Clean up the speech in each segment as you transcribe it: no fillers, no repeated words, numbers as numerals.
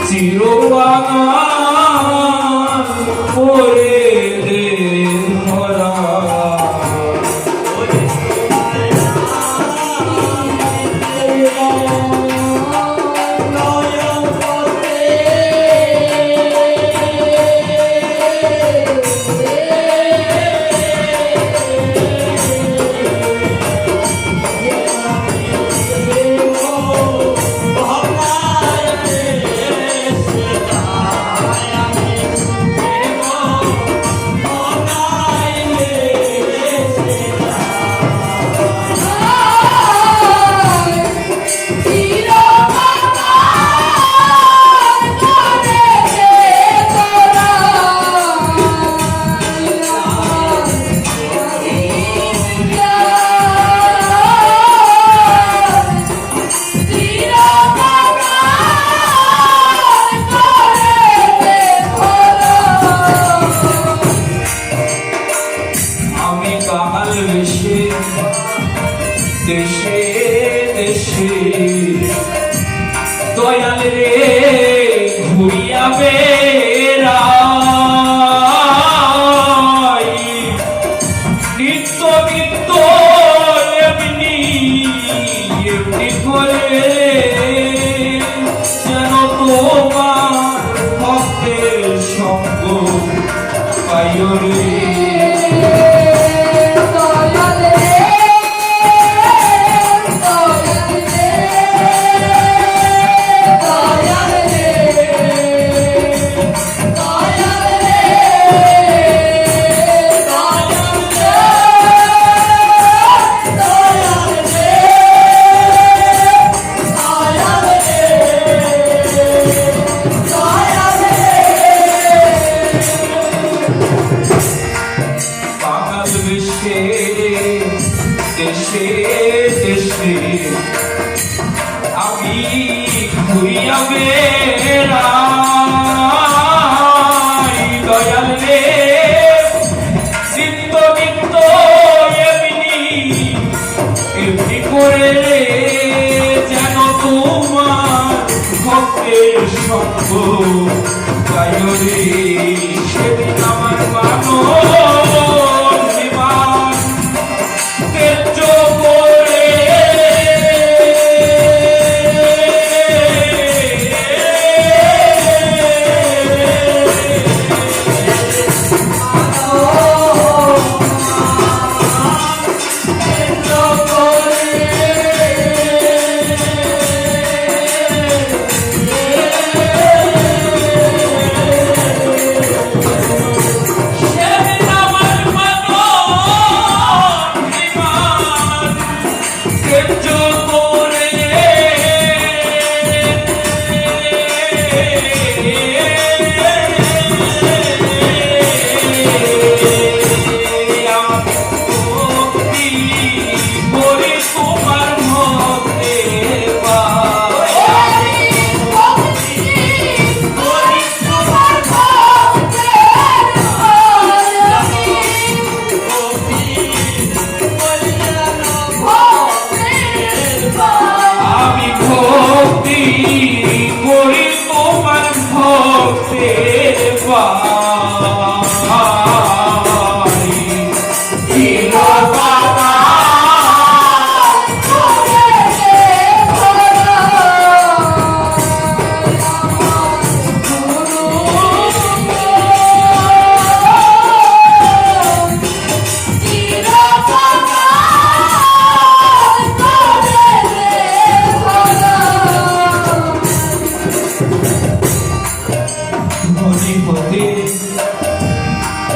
চিরবাগান করে দে ভরা দেশে দেশে দয়াল রে ঘুরিয়া বেড়াই নিত্য নিত্য এমনি এমনি করে যেন তোমার ভক্তের সঙ্গ পাই রে দেশে দেশে আমি ঘুরিয়া বেড়াই দয়াল রে নিত্য নিত্য এমনি এমনি করে যেন তোমার ভক্তের সঙ্গ পাই রে সেদিন আমার মানো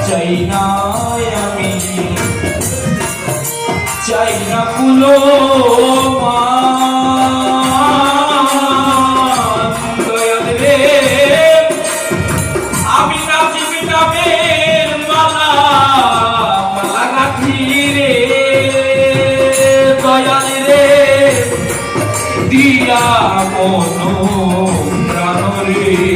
চাই না আমি চাই না কুলো দয়াল রে আমি নাচিবি নামের মালা মালা গাঁথি রে দয়াল রে দিয়া মন প্রাণ রে